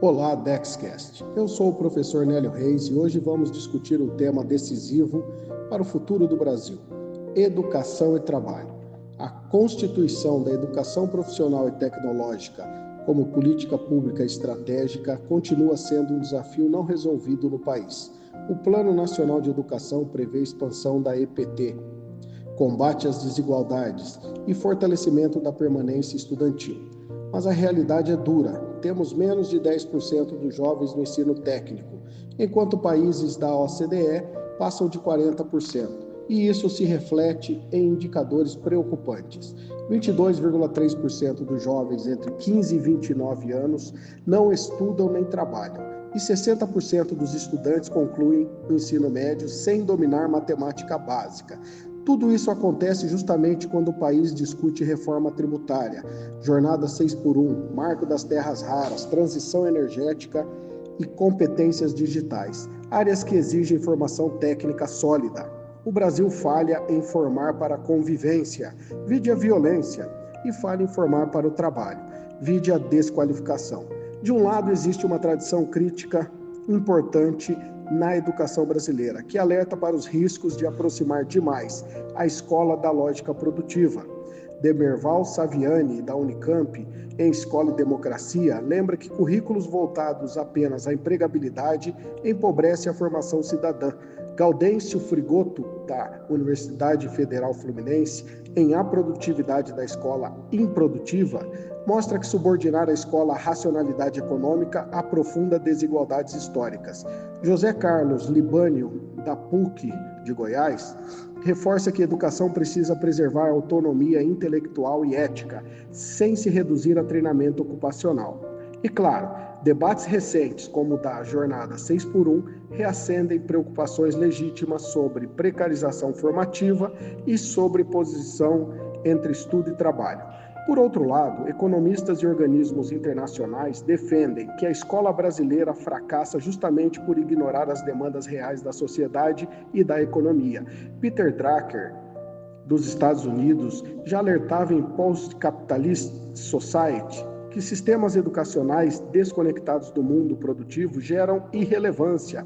Olá, Dexcast. Eu sou o professor Nélio Reis e hoje vamos discutir um tema decisivo para o futuro do Brasil: educação e trabalho. A constituição da educação profissional e tecnológica como política pública estratégica continua sendo um desafio não resolvido no país. O Plano Nacional de Educação prevê expansão da EPT, combate às desigualdades e fortalecimento da permanência estudantil. Mas a realidade é dura. Temos menos de 10% dos jovens no ensino técnico, enquanto países da OCDE passam de 40%. E isso se reflete em indicadores preocupantes. 22,3% dos jovens entre 15 e 29 anos não estudam nem trabalham. E 60% dos estudantes concluem o ensino médio sem dominar matemática básica. Tudo isso acontece justamente quando o país discute reforma tributária, jornada 6x1, marco das terras raras, transição energética e competências digitais, áreas que exigem formação técnica sólida. O Brasil falha em formar para a convivência, vide a violência, e falha em formar para o trabalho, vide a desqualificação. De um lado, existe uma tradição crítica importante na educação brasileira, que alerta para os riscos de aproximar demais a escola da lógica produtiva. Demerval Saviani, da Unicamp, em Escola e Democracia, lembra que currículos voltados apenas à empregabilidade empobrecem a formação cidadã. Gaudêncio Frigoto, da Universidade Federal Fluminense, em A Produtividade da Escola Improdutiva, mostra que subordinar a escola à racionalidade econômica aprofunda desigualdades históricas. José Carlos Libânio, da PUC de Goiás, reforça que a educação precisa preservar a autonomia intelectual e ética, sem se reduzir a treinamento ocupacional. E claro, debates recentes, como o da jornada 6x1, reacendem preocupações legítimas sobre precarização formativa e sobreposição entre estudo e trabalho. Por outro lado, economistas e organismos internacionais defendem que a escola brasileira fracassa justamente por ignorar as demandas reais da sociedade e da economia. Peter Drucker, dos Estados Unidos, já alertava em Post-Capitalist Society que sistemas educacionais desconectados do mundo produtivo geram irrelevância.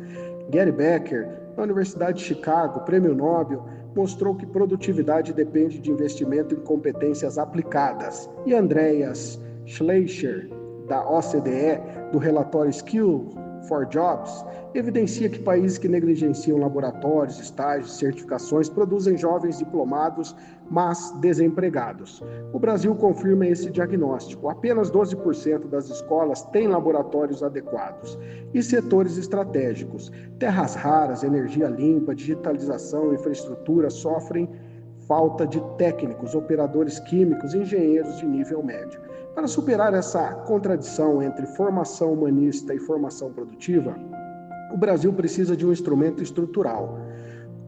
Gary Becker, da Universidade de Chicago, prêmio Nobel, mostrou que produtividade depende de investimento em competências aplicadas. E Andreas Schleicher, da OCDE, do relatório Skills for Jobs, evidencia que países que negligenciam laboratórios, estágios, certificações produzem jovens diplomados, mas desempregados. O Brasil confirma esse diagnóstico. Apenas 12% das escolas têm laboratórios adequados. E setores estratégicos, terras raras, energia limpa, digitalização, infraestrutura sofrem falta de técnicos, operadores químicos, engenheiros de nível médio. Para superar essa contradição entre formação humanista e formação produtiva, o Brasil precisa de um instrumento estrutural: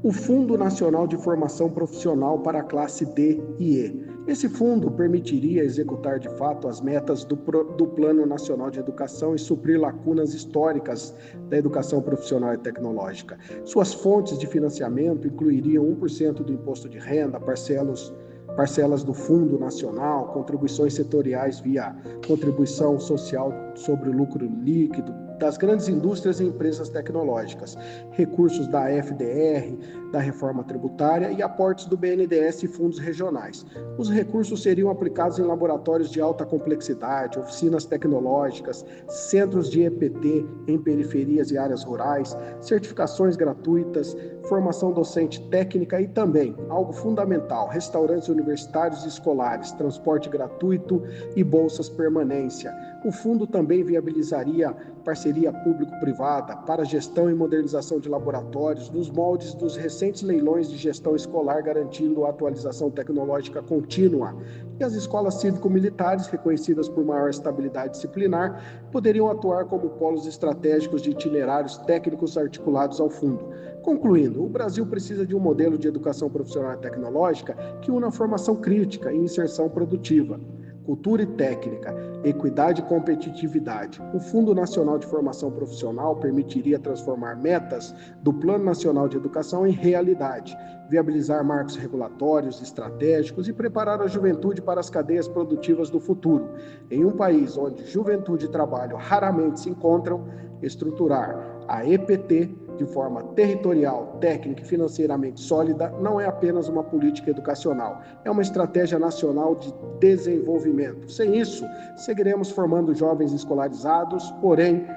o Fundo Nacional de Formação Profissional para a classe D e E. Esse fundo permitiria executar de fato as metas do Plano Nacional de Educação e suprir lacunas históricas da educação profissional e tecnológica. Suas fontes de financiamento incluiriam 1% do imposto de renda, parcelas do Fundo Nacional, contribuições setoriais via contribuição social sobre o lucro líquido das grandes indústrias e empresas tecnológicas, recursos da FDR, da reforma tributária e aportes do BNDES e fundos regionais. Os recursos seriam aplicados em laboratórios de alta complexidade, oficinas tecnológicas, centros de EPT em periferias e áreas rurais, certificações gratuitas, formação docente técnica e também, algo fundamental, restaurantes universitários e escolares, transporte gratuito e bolsas permanência. O fundo também viabilizaria parceria público-privada para gestão e modernização de laboratórios nos moldes dos recentes leilões de gestão escolar, garantindo a atualização tecnológica contínua. E as escolas cívico-militares, reconhecidas por maior estabilidade disciplinar, poderiam atuar como polos estratégicos de itinerários técnicos articulados ao fundo. Concluindo, o Brasil precisa de um modelo de educação profissional e tecnológica que una formação crítica e inserção produtiva. cultura e técnica, equidade e competitividade. O Fundo Nacional de Formação Profissional permitiria transformar metas do Plano Nacional de Educação em realidade, viabilizar marcos regulatórios, estratégicos e preparar a juventude para as cadeias produtivas do futuro. Em um país onde juventude e trabalho raramente se encontram, estruturar a EPT de forma territorial, técnica e financeiramente sólida não é apenas uma política educacional, é uma estratégia nacional de desenvolvimento. Sem isso, seguiremos formando jovens escolarizados, porém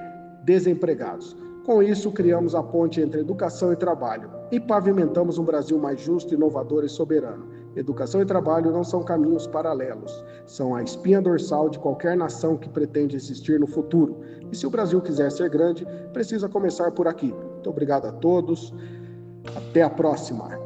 desempregados. Com isso, criamos a ponte entre educação e trabalho e pavimentamos um Brasil mais justo, inovador e soberano. Educação e trabalho não são caminhos paralelos, são a espinha dorsal de qualquer nação que pretende existir no futuro. E se o Brasil quiser ser grande, precisa começar por aqui. Muito obrigado a todos. Até a próxima.